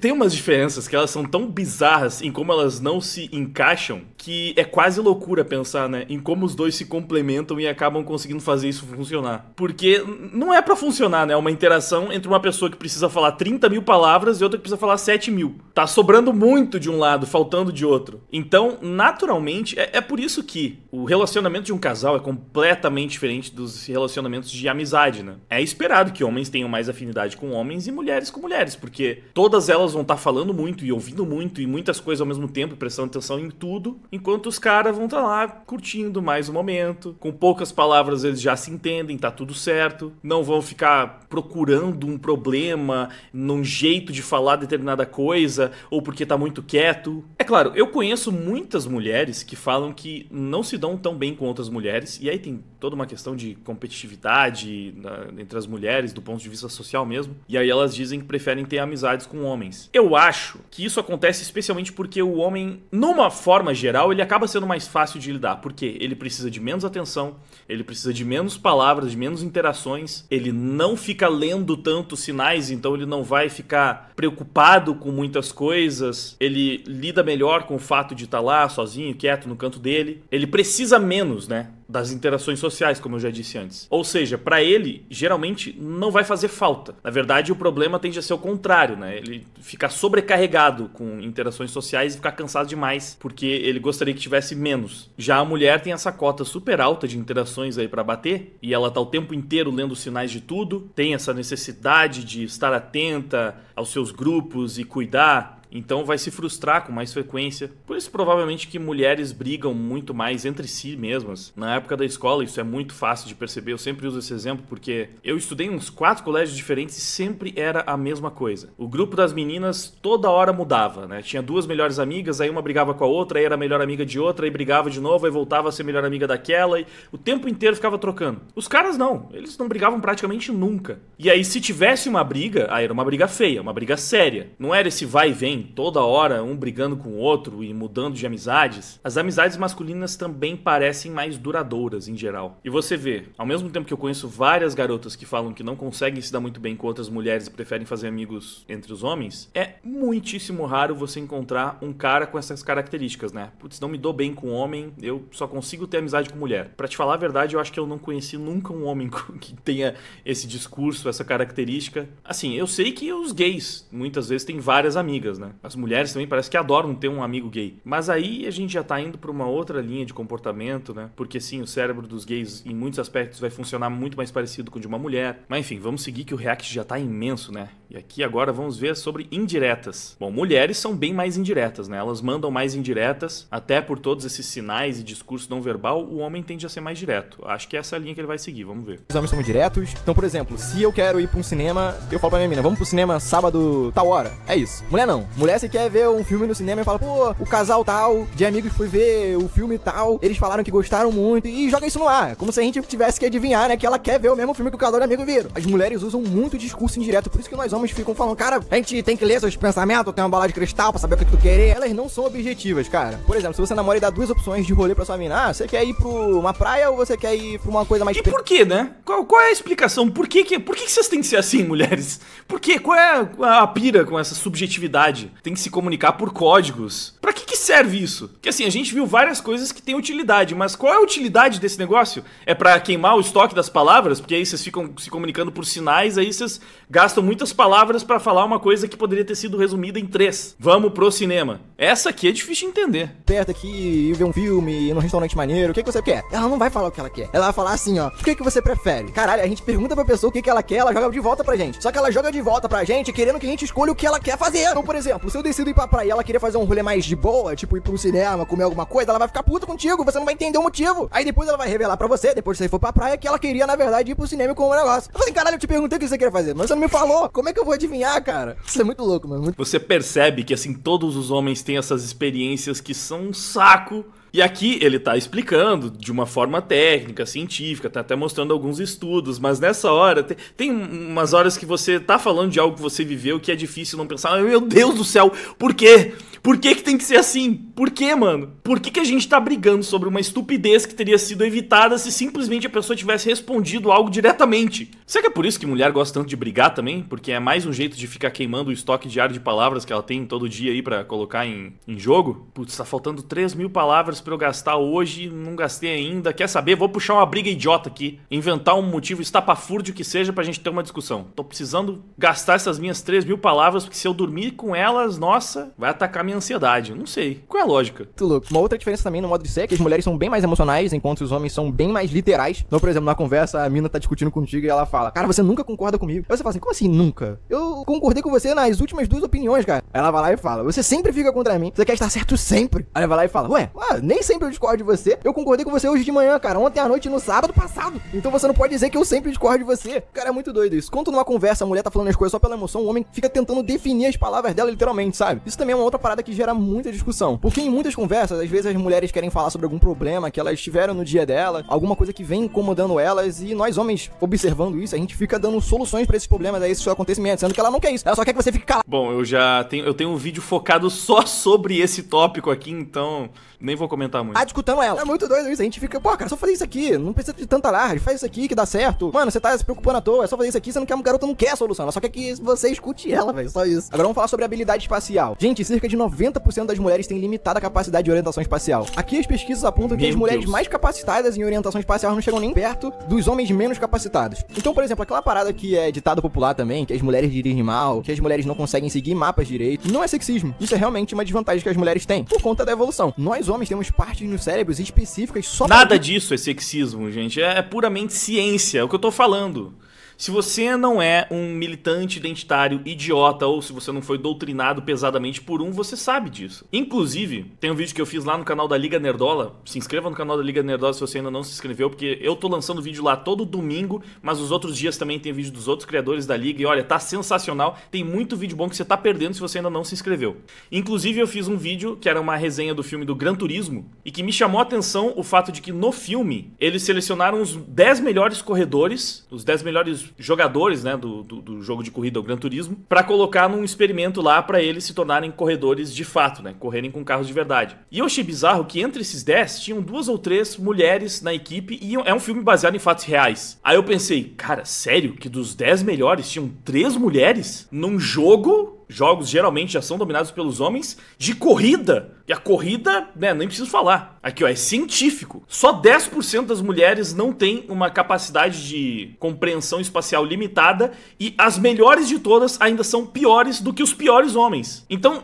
Speaker 1: Tem umas diferenças que elas são tão bizarras em como elas não se encaixam que é quase loucura pensar, né, em como os dois se complementam e acabam conseguindo fazer isso funcionar. Porque não é pra funcionar, né, uma interação entre uma pessoa que precisa falar 30 mil palavras e outra que precisa falar 7 mil. Tá sobrando muito de um lado, faltando de outro. Então, naturalmente, é por isso que o relacionamento de um casal é completamente diferente dos relacionamentos de amizade, né. É esperado que homens tenham mais afinidade com homens e mulheres com mulheres, porque todas elas vão estar falando muito e ouvindo muito e muitas coisas ao mesmo tempo, prestando atenção em tudo, enquanto os caras vão estar lá curtindo mais o momento. Com poucas palavras eles já se entendem, tá tudo certo. Não vão ficar procurando um problema num jeito de falar determinada coisa ou porque tá muito quieto. É claro, eu conheço muitas mulheres que falam que não se dão tão bem com outras mulheres, e aí tem toda uma questão de competitividade entre as mulheres, do ponto de vista social mesmo, e aí elas dizem que preferem ter amizades com homens. Eu acho que isso acontece especialmente porque o homem, numa forma geral, ele acaba sendo mais fácil de lidar, porque ele precisa de menos atenção, ele precisa de menos palavras, de menos interações, ele não fica lendo tantos sinais, então ele não vai ficar preocupado com muitas coisas, ele lida melhor com o fato de estar lá sozinho, quieto no canto dele, ele precisa menos, né, das interações sociais, como eu já disse antes. Ou seja, pra ele, geralmente, não vai fazer falta. Na verdade, o problema tende a ser o contrário, né? Ele fica sobrecarregado com interações sociais e ficar cansado demais, porque ele gostaria que tivesse menos. Já a mulher tem essa cota super alta de interações aí pra bater, e ela tá o tempo inteiro lendo sinais de tudo, tem essa necessidade de estar atenta aos seus grupos e cuidar. Então vai se frustrar com mais frequência. Por isso, provavelmente, que mulheres brigam muito mais entre si mesmas. Na época da escola, isso é muito fácil de perceber. Eu sempre uso esse exemplo porque eu estudei em uns 4 colégios diferentes e sempre era a mesma coisa. O grupo das meninas toda hora mudava, né? Tinha 2 melhores amigas, aí uma brigava com a outra, aí era a melhor amiga de outra, aí brigava de novo, aí voltava a ser melhor amiga daquela, e o tempo inteiro ficava trocando. Os caras não, eles não brigavam praticamente nunca. E aí, se tivesse uma briga, aí era uma briga feia, uma briga séria. Não era esse vai e vem, toda hora um brigando com o outro e mudando de amizades. As amizades masculinas também parecem mais duradouras em geral. E você vê, ao mesmo tempo que eu conheço várias garotas que falam que não conseguem se dar muito bem com outras mulheres e preferem fazer amigos entre os homens, é muitíssimo raro você encontrar um cara com essas características, né? Putz, não me dou bem com homem, eu só consigo ter amizade com mulher. Pra te falar a verdade, eu acho que eu não conheci nunca um homem que tenha esse discurso, essa característica. Assim, eu sei que os gays muitas vezes têm várias amigas, né? As mulheres também parece que adoram ter um amigo gay. Mas aí a gente já tá indo pra uma outra linha de comportamento, né? Porque sim, o cérebro dos gays em muitos aspectos vai funcionar muito mais parecido com o de uma mulher. Mas enfim, vamos seguir que o react já tá imenso, né? E aqui agora vamos ver sobre indiretas. Bom, mulheres são bem mais indiretas, né? Elas mandam mais indiretas, até por todos esses sinais e discurso não verbal, o homem tende a ser mais direto. Acho que é essa a linha que ele vai seguir, vamos ver.
Speaker 2: Os homens são diretos. Então, por exemplo, se eu quero ir pra um cinema, eu falo pra minha mina, vamos pro cinema sábado tal hora. É isso. Mulher não. Mulher, você quer ver um filme no cinema e fala, pô, o casal tal de amigos foi ver o filme tal, eles falaram que gostaram muito, e joga isso no ar, como se a gente tivesse que adivinhar, né, que ela quer ver o mesmo filme que o casal de amigos viram. As mulheres usam muito discurso indireto, por isso que nós homens ficam falando, cara, a gente tem que ler seus pensamentos, tem uma bola de cristal pra saber o que tu querer. Elas não são objetivas, cara. Por exemplo, se você namora e dá 2 opções de rolê pra sua mina, você quer ir pra uma praia ou você quer ir pra uma coisa mais...
Speaker 1: E por quê, né? Qual é a explicação? Por que vocês têm que ser assim, mulheres? Por quê? Qual é a pira com essa subjetividade? Tem que se comunicar por códigos. Pra que serve isso? Porque assim, a gente viu várias coisas que têm utilidade, mas qual é a utilidade desse negócio? É pra queimar o estoque das palavras? Porque aí vocês ficam se comunicando por sinais, aí vocês gastam muitas palavras pra falar uma coisa que poderia ter sido resumida em 3. Vamos pro cinema. Essa aqui é difícil de entender.
Speaker 2: Perto aqui, ir ver um filme, ir num restaurante maneiro, o que você quer? Ela não vai falar o que ela quer. Ela vai falar assim, ó, o que você prefere? Caralho, a gente pergunta pra pessoa o que ela quer, ela joga de volta pra gente. Só que ela joga de volta pra gente querendo que a gente escolha o que ela quer fazer. Então, por exemplo, exemplo, se eu decido ir pra praia e ela queria fazer um rolê mais de boa, tipo ir pro cinema, comer alguma coisa, ela vai ficar puta contigo, você não vai entender o motivo. Aí depois ela vai revelar pra você, depois que você for pra praia, que ela queria, na verdade, ir pro cinema e comer um negócio. Eu falei assim, caralho, eu te perguntei o que você queria fazer, mas você não me falou. Como é que eu vou adivinhar, cara? Isso é muito louco, mano.
Speaker 1: Você percebe que, assim, todos os homens têm essas experiências que são um saco. E aqui ele tá explicando de uma forma técnica, científica, tá até mostrando alguns estudos, mas nessa hora, tem umas horas que você tá falando de algo que você viveu que é difícil não pensar, meu Deus do céu, por quê? Por que tem que ser assim? Por quê, mano? Por que a gente tá brigando sobre uma estupidez que teria sido evitada se simplesmente a pessoa tivesse respondido algo diretamente? Será que é por isso que mulher gosta tanto de brigar também? Porque é mais um jeito de ficar queimando o estoque diário de palavras que ela tem todo dia aí pra colocar em jogo? Putz, tá faltando 3.000 palavras pra eu gastar hoje, não gastei ainda. Quer saber? Vou puxar uma briga idiota aqui. Inventar um motivo estapafúrdio que seja pra gente ter uma discussão. Tô precisando gastar essas minhas 3.000 palavras, porque se eu dormir com elas, nossa, vai atacar minha ansiedade. Não sei. Qual é a lógica?
Speaker 2: Muito louco. Uma outra diferença também no modo de ser é que as mulheres são bem mais emocionais, enquanto os homens são bem mais literais. Então, por exemplo, na conversa, a mina tá discutindo contigo e ela fala, cara, você nunca concorda comigo. Aí você fala assim, como assim nunca? Eu concordei com você nas últimas 2 opiniões, cara. Aí ela vai lá e fala, você sempre fica contra mim. Você quer estar certo sempre. Aí ela vai lá e fala, ué, nem sempre eu discordo de você. Eu concordei com você hoje de manhã, cara. Ontem à noite, no sábado passado. Então você não pode dizer que eu sempre discordo de você. Cara, é muito doido isso. Quando numa conversa a mulher tá falando as coisas só pela emoção, o homem fica tentando definir as palavras dela literalmente, sabe? Isso também é uma outra parada que gera muita discussão. Porque em muitas conversas, às vezes as mulheres querem falar sobre algum problema que elas tiveram no dia dela, alguma coisa que vem incomodando elas, e nós homens, observando isso, a gente fica dando soluções pra esses problemas, a esses acontecimentos, sendo que ela não quer isso. Ela só quer que você fique calado.
Speaker 1: Bom, eu tenho um vídeo focado só sobre esse tópico aqui, então nem vou comentar muito.
Speaker 2: Discutando ela. É muito doido isso. A gente fica, pô, cara, só fazer isso aqui. Não precisa de tanta alarde. Faz isso aqui que dá certo. Mano, você tá se preocupando à toa. É só fazer isso aqui. Você não quer, uma garota não quer a solução. Ela só quer que você escute ela, velho. Só isso. Agora vamos falar sobre habilidade espacial. Gente, cerca de 90% das mulheres têm limitada capacidade de orientação espacial. Aqui as pesquisas apontam que as mulheres mais capacitadas em orientação espacial não chegam nem perto dos homens menos capacitados. Então, por exemplo, aquela parada que é ditado popular também, que as mulheres dirigem mal, que as mulheres não conseguem seguir mapas direito, não é sexismo. Isso é realmente uma desvantagem que as mulheres têm, por conta da evolução. Nós homens temos partes nos cérebros específicas só pra...
Speaker 1: Nada disso é sexismo, gente. É puramente ciência, é o que eu tô falando. Se você não é um militante identitário idiota ou se você não foi doutrinado pesadamente por um, você sabe disso. Inclusive, tem um vídeo que eu fiz lá no canal da Liga Nerdola. Se inscreva no canal da Liga Nerdola se você ainda não se inscreveu, porque eu tô lançando vídeo lá todo domingo, mas os outros dias também tem vídeo dos outros criadores da Liga. E olha, tá sensacional. Tem muito vídeo bom que você tá perdendo se você ainda não se inscreveu. Inclusive, eu fiz um vídeo que era uma resenha do filme do Gran Turismo e que me chamou a atenção o fato de que no filme eles selecionaram os 10 melhores corredores, os 10 melhores jogadores, né, do jogo de corrida, o Gran Turismo, pra colocar num experimento lá pra eles se tornarem corredores de fato, né, correrem com carros de verdade. E eu achei bizarro que entre esses 10 tinham 2 ou 3 mulheres na equipe e é um filme baseado em fatos reais. Aí eu pensei, cara, sério? Que dos 10 melhores tinham 3 mulheres num jogo? Jogos geralmente já são dominados pelos homens, de corrida. E a corrida, né, nem preciso falar. Aqui, ó, é científico. Só 10% das mulheres não têm uma capacidade de compreensão espacial limitada e as melhores de todas ainda são piores do que os piores homens. Então,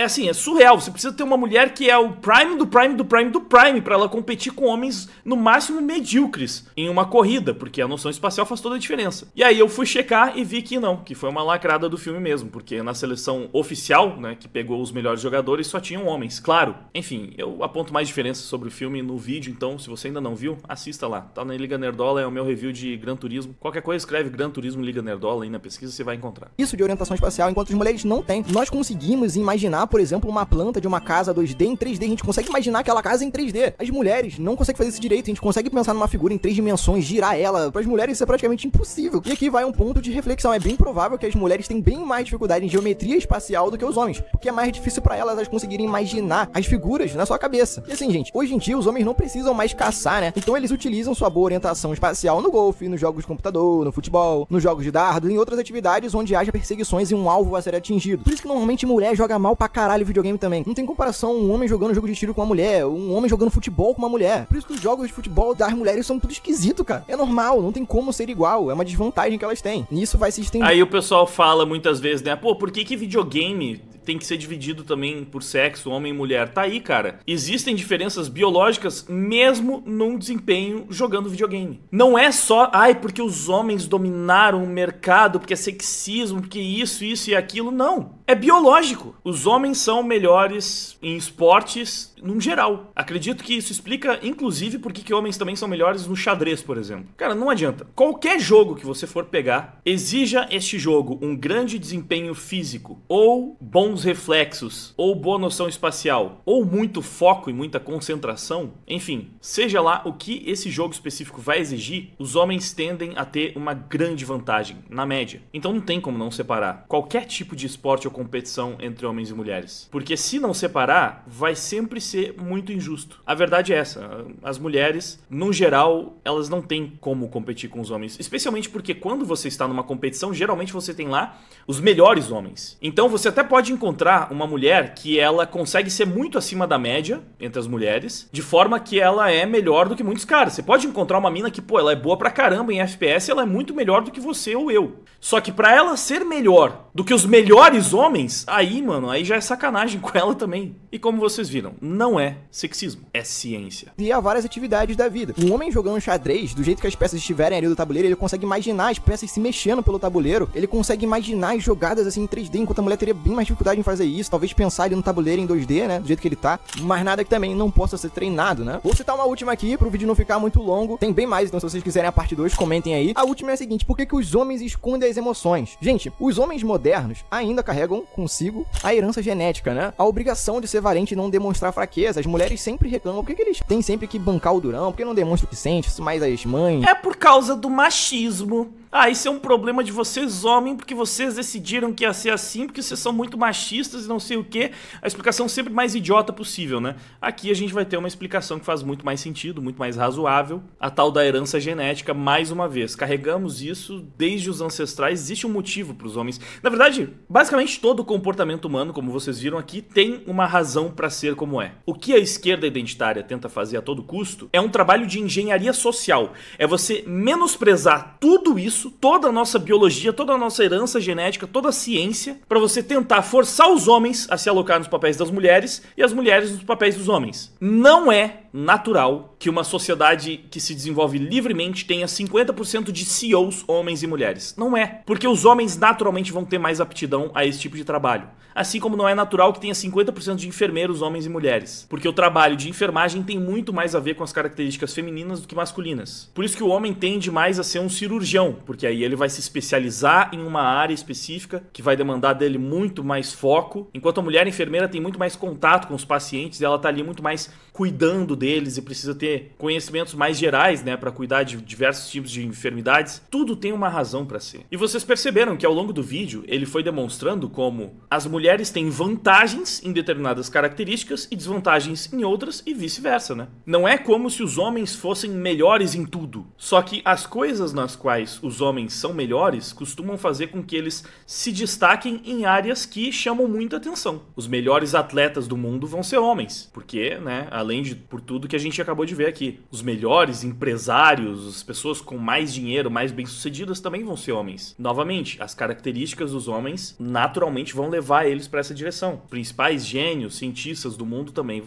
Speaker 1: assim, é surreal. Você precisa ter uma mulher que é o prime do prime do prime do prime pra ela competir com homens no máximo medíocres em uma corrida, porque a noção espacial faz toda a diferença. E aí eu fui checar e vi que não, que foi uma lacrada do filme mesmo, porque na seleção oficial, né, que pegou os melhores jogadores, só tinham homens, claro. Enfim, eu aponto mais diferenças sobre o filme no vídeo, então se você ainda não viu, assista lá. Tá na Liga Nerdola, é o meu review de Gran Turismo. Qualquer coisa, escreve Gran Turismo Liga Nerdola aí na pesquisa, você vai encontrar.
Speaker 2: Isso de orientação espacial, enquanto as mulheres não têm. Nós conseguimos imaginar, por exemplo, uma planta de uma casa 2D em 3D. A gente consegue imaginar aquela casa em 3D. As mulheres não conseguem fazer isso direito. A gente consegue pensar numa figura em 3 dimensões, girar ela. Para as mulheres isso é praticamente impossível. E aqui vai um ponto de reflexão. É bem provável que as mulheres têm bem mais dificuldade em geometria espacial do que os homens, porque é mais difícil pra elas conseguirem imaginar as figuras na sua cabeça. E assim, gente, hoje em dia os homens não precisam mais caçar, né? Então eles utilizam sua boa orientação espacial no golfe, nos jogos de computador, no futebol, nos jogos de dardo, em outras atividades onde haja perseguições e um alvo a ser atingido. Por isso que normalmente mulher joga mal pra caralho videogame também. Não tem comparação um homem jogando jogo de tiro com uma mulher, um homem jogando futebol com uma mulher. Por isso que os jogos de futebol das mulheres são tudo esquisito, cara. É normal, não tem como ser igual, é uma desvantagem que elas têm. E isso vai se estender.
Speaker 1: Aí o pessoal fala muitas vezes, né? Pô, por que videogame tem que ser dividido também por sexo, homem e mulher. Tá aí, cara. Existem diferenças biológicas mesmo num desempenho jogando videogame. Não é só, porque os homens dominaram o mercado, porque é sexismo, porque isso e aquilo. Não. É biológico. Os homens são melhores em esportes num geral. Acredito que isso explica, inclusive, por que homens também são melhores no xadrez, por exemplo. Cara, não adianta. Qualquer jogo que você for pegar, exija este jogo um grande desempenho físico, ou bons reflexos, ou boa noção espacial, ou muito foco e muita concentração. Enfim, seja lá o que esse jogo específico vai exigir, os homens tendem a ter uma grande vantagem, na média. Então não tem como não separar qualquer tipo de esporte ou competição entre homens e mulheres. Porque se não separar, vai sempre ser muito injusto. A verdade é essa. As mulheres, no geral, elas não têm como competir com os homens. Especialmente porque quando você está numa competição, geralmente você tem lá os melhores homens. Então você até pode encontrar uma mulher que ela consegue ser muito acima da média entre as mulheres, de forma que ela é melhor do que muitos caras. Você pode encontrar uma mina que, ela é boa pra caramba em FPS, ela é muito melhor do que você ou eu. Só que pra ela ser melhor do que os melhores homens, aí já é sacanagem com ela também. E como vocês viram, não é sexismo, é ciência.
Speaker 2: E há várias atividades da vida. Um homem jogando xadrez, do jeito que as peças estiverem ali do tabuleiro, ele consegue imaginar as peças se mexendo pelo tabuleiro, ele consegue imaginar as jogadas assim em 3D, enquanto a mulher teria bem mais dificuldade em fazer isso, talvez pensar ali no tabuleiro em 2D, né, do jeito que ele tá, mas nada que também não possa ser treinado, né. Vou citar uma última aqui, pro vídeo não ficar muito longo, tem bem mais, então se vocês quiserem a parte 2, comentem aí. A última é a seguinte: por que os homens escondem as emoções? Gente, os homens modernos ainda carregam consigo a herança genética, né, a obrigação de ser valente e não demonstrar fraqueza. As mulheres sempre reclamam, por que eles têm sempre que bancar o durão, por que não demonstram o que sente, isso mais as mães?
Speaker 1: É por causa do machismo. Isso é um problema de vocês, homens, porque vocês decidiram que ia ser assim, porque vocês são muito machistas e não sei o quê. A explicação sempre mais idiota possível, né? Aqui a gente vai ter uma explicação que faz muito mais sentido, muito mais razoável. A tal da herança genética, mais uma vez. Carregamos isso desde os ancestrais. Existe um motivo para os homens. Na verdade, basicamente todo o comportamento humano, como vocês viram aqui, tem uma razão para ser como é. O que a esquerda identitária tenta fazer a todo custo é um trabalho de engenharia social. É você menosprezar tudo isso, toda a nossa biologia, toda a nossa herança genética, toda a ciência, para você tentar forçar os homens a se alocar nos papéis das mulheres e as mulheres nos papéis dos homens. Não é natural que uma sociedade que se desenvolve livremente tenha 50% de CEOs homens e mulheres. Não é, porque os homens naturalmente vão ter mais aptidão a esse tipo de trabalho. Assim como não é natural que tenha 50% de enfermeiros homens e mulheres, porque o trabalho de enfermagem tem muito mais a ver com as características femininas do que masculinas. Por isso que o homem tende mais a ser um cirurgião, porque aí ele vai se especializar em uma área específica que vai demandar dele muito mais foco, enquanto a mulher enfermeira tem muito mais contato com os pacientes e ela tá ali muito mais cuidando deles e precisa ter conhecimentos mais gerais, né, para cuidar de diversos tipos de enfermidades. Tudo tem uma razão para ser. E vocês perceberam que ao longo do vídeo ele foi demonstrando como as mulheres têm vantagens em determinadas características e desvantagens em outras e vice-versa, né? Não é como se os homens fossem melhores em tudo. Só que as coisas nas quais os homens são melhores costumam fazer com que eles se destaquem em áreas que chamam muita atenção. Os melhores atletas do mundo vão ser homens, porque, né, além de por tudo que a gente acabou de ver aqui, os melhores empresários, as pessoas com mais dinheiro, mais bem-sucedidas também vão ser homens. Novamente, as características dos homens naturalmente vão levar eles para essa direção. Os principais gênios, cientistas do mundo também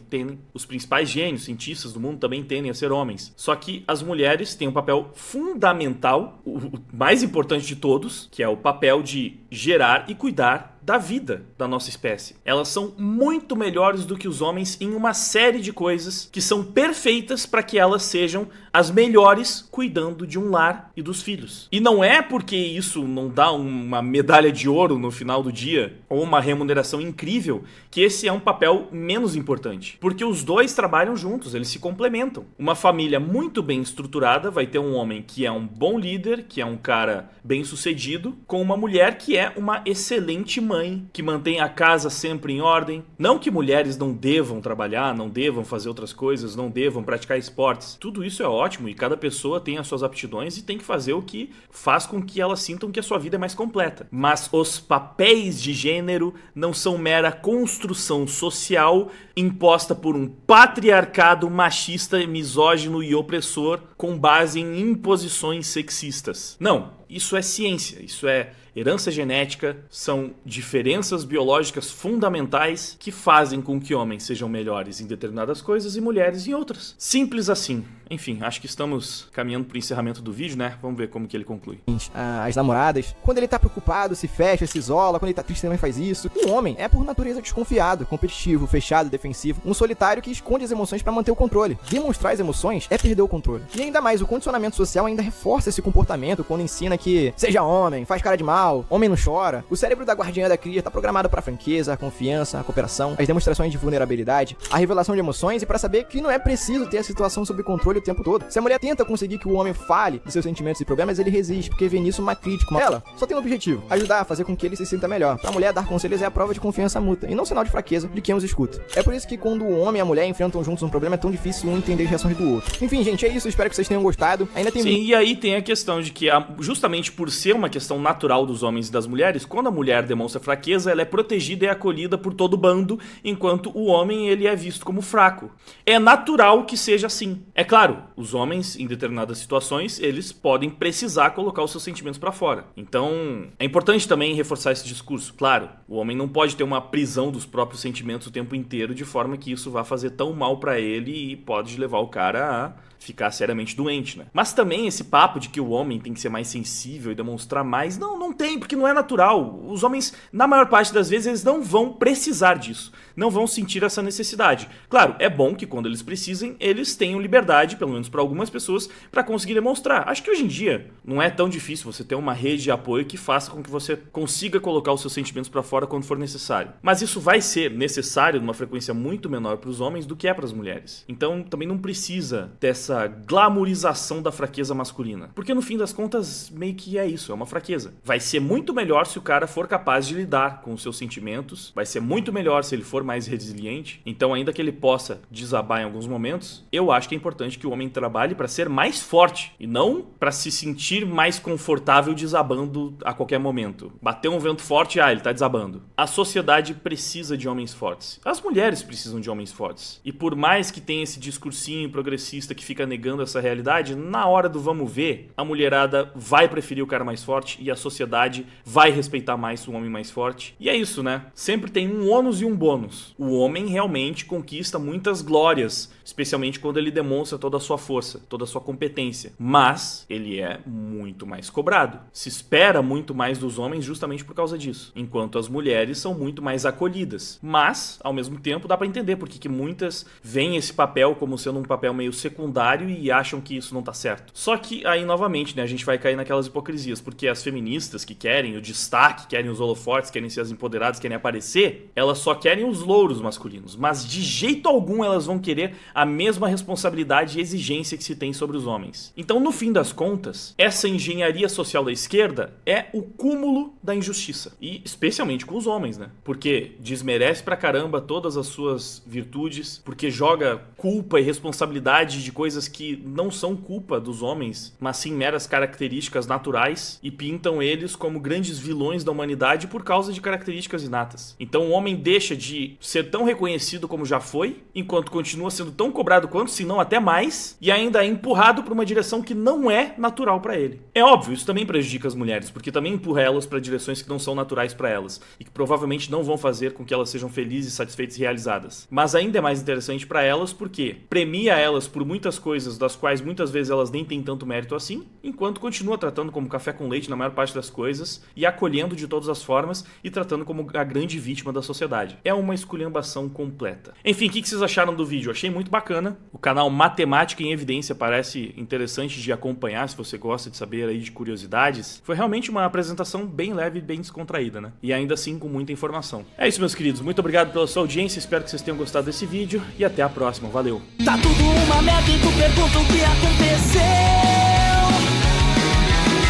Speaker 1: tendem, a ser homens. Só que as mulheres têm um papel fundamental, o mais importante de todos, que é o papel de gerar e cuidar da vida da nossa espécie. Elas são muito melhores do que os homens em uma série de coisas que são perfeitas para que elas sejam as melhores cuidando de um lar e dos filhos. E não é porque isso não dá uma medalha de ouro no final do dia ou uma remuneração incrível que esse é um papel menos importante. Porque os dois trabalham juntos, eles se complementam. Uma família muito bem estruturada vai ter um homem que é um bom líder, que é um cara bem sucedido, com uma mulher que é uma excelente mãe, que mantém a casa sempre em ordem. Não que mulheres não devam trabalhar, não devam fazer outras coisas, não devam praticar esportes. Tudo isso é ótimo e cada pessoa tem as suas aptidões e tem que fazer o que faz com que elas sintam que a sua vida é mais completa. Mas os papéis de gênero não são mera construção social imposta por um patriarcado machista, misógino e opressor com base em imposições sexistas. Não, isso é ciência, isso é Herança genética são diferenças biológicas fundamentais que fazem com que homens sejam melhores em determinadas coisas e mulheres em outras. Simples assim. Enfim, acho que estamos caminhando para o encerramento do vídeo, né? Vamos ver como que ele conclui.
Speaker 2: As namoradas, quando ele tá preocupado, se fecha, se isola, quando ele tá triste também faz isso. O homem é por natureza desconfiado, competitivo, fechado, defensivo, um solitário que esconde as emoções para manter o controle. Demonstrar as emoções é perder o controle. E ainda mais, o condicionamento social ainda reforça esse comportamento quando ensina que seja homem, faz cara de mal, homem não chora. O cérebro da guardiã da cria tá programado pra franqueza, a confiança, a cooperação, as demonstrações de vulnerabilidade, a revelação de emoções e para saber que não é preciso ter a situação sob controle o tempo todo. Se a mulher tenta conseguir que o homem fale de seus sentimentos e problemas, ele resiste, porque vê nisso uma crítica. Ela só tem um objetivo: ajudar a fazer com que ele se sinta melhor. Pra mulher, dar conselhos é a prova de confiança mútua, e não sinal de fraqueza de quem os escuta. É por isso que quando o homem e a mulher enfrentam juntos um problema, é tão difícil um entender as reações do outro. Enfim, gente, é isso. Espero que vocês tenham gostado. Ainda tem...
Speaker 1: Sim, e aí tem a questão de que, justamente por ser uma questão natural dos homens e das mulheres, quando a mulher demonstra fraqueza, ela é protegida e acolhida por todo o bando, enquanto o homem, ele é visto como fraco. É natural que seja assim. É claro, os homens, em determinadas situações, eles podem precisar colocar os seus sentimentos pra fora. Então, é importante também reforçar esse discurso. Claro, o homem não pode ter uma prisão dos próprios sentimentos o tempo inteiro, de forma que isso vá fazer tão mal pra ele e pode levar o cara a ficar seriamente doente, né? Mas também esse papo de que o homem tem que ser mais sensível e demonstrar mais, não tem, porque não é natural. Os homens, na maior parte das vezes, eles não vão precisar disso, não vão sentir essa necessidade. Claro, é bom que quando eles precisem, eles tenham liberdade, pelo menos para algumas pessoas, para conseguir demonstrar. Acho que hoje em dia não é tão difícil você ter uma rede de apoio que faça com que você consiga colocar os seus sentimentos para fora quando for necessário. Mas isso vai ser necessário numa frequência muito menor para os homens do que é para as mulheres. Então também não precisa dessa glamorização da fraqueza masculina. Porque no fim das contas, meio que é isso, é uma fraqueza. Vai ser muito melhor se o cara for capaz de lidar com os seus sentimentos, vai ser muito melhor se ele for mais resiliente. Então, ainda que ele possa desabar em alguns momentos, eu acho que é importante que o homem trabalhe para ser mais forte e não para se sentir mais confortável desabando a qualquer momento. Bateu um vento forte, ele tá desabando. A sociedade precisa de homens fortes. As mulheres precisam de homens fortes. E por mais que tenha esse discursinho progressista que fica negando essa realidade, na hora do vamos ver, a mulherada vai preferir o cara mais forte e a sociedade vai respeitar mais o homem mais forte. E é isso, né? Sempre tem um ônus e um bônus. O homem realmente conquista muitas glórias, especialmente quando ele demonstra toda a sua força, toda a sua competência. Mas ele é muito mais cobrado. Se espera muito mais dos homens justamente por causa disso. Enquanto as mulheres são muito mais acolhidas. Mas, ao mesmo tempo, dá pra entender porque que muitas veem esse papel como sendo um papel meio secundário e acham que isso não tá certo. Só que aí, novamente, né, a gente vai cair naquelas hipocrisias, porque as feministas que querem o destaque, querem os holofotes, querem ser as empoderadas, querem aparecer, elas só querem os louros masculinos, mas de jeito algum elas vão querer a mesma responsabilidade e exigência que se tem sobre os homens. Então, no fim das contas, essa engenharia social da esquerda é o cúmulo da injustiça, e especialmente com os homens, né? Porque desmerece pra caramba todas as suas virtudes, porque joga culpa e responsabilidade de coisas que não são culpa dos homens, mas sim meras características naturais, e pintam eles como grandes vilões da humanidade por causa de características inatas. Então o homem deixa de ser tão reconhecido como já foi, enquanto continua sendo tão cobrado quanto, se não até mais, e ainda é empurrado para uma direção que não é natural para ele. É óbvio, isso também prejudica as mulheres, porque também empurra elas para direções que não são naturais para elas, e que provavelmente não vão fazer com que elas sejam felizes, satisfeitas e realizadas. Mas ainda é mais interessante para elas porque premia elas por muitas coisas das quais muitas vezes elas nem têm tanto mérito assim, enquanto continua tratando como café com leite na maior parte das coisas e acolhendo de todas as formas e tratando como a grande vítima da sociedade. É uma esculhambação completa. Enfim, o que vocês acharam do vídeo? Eu achei muito bacana. O canal Matemática em Evidência parece interessante de acompanhar se você gosta de saber aí de curiosidades. Foi realmente uma apresentação bem leve e bem descontraída, né? E ainda assim com muita informação. É isso, meus queridos. Muito obrigado pela sua audiência. Espero que vocês tenham gostado desse vídeo e até a próxima. Valeu!
Speaker 3: Tá tudo uma merda e tu pergunta o que aconteceu.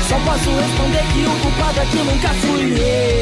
Speaker 3: Só posso responder que o culpado aqui nunca fui eu.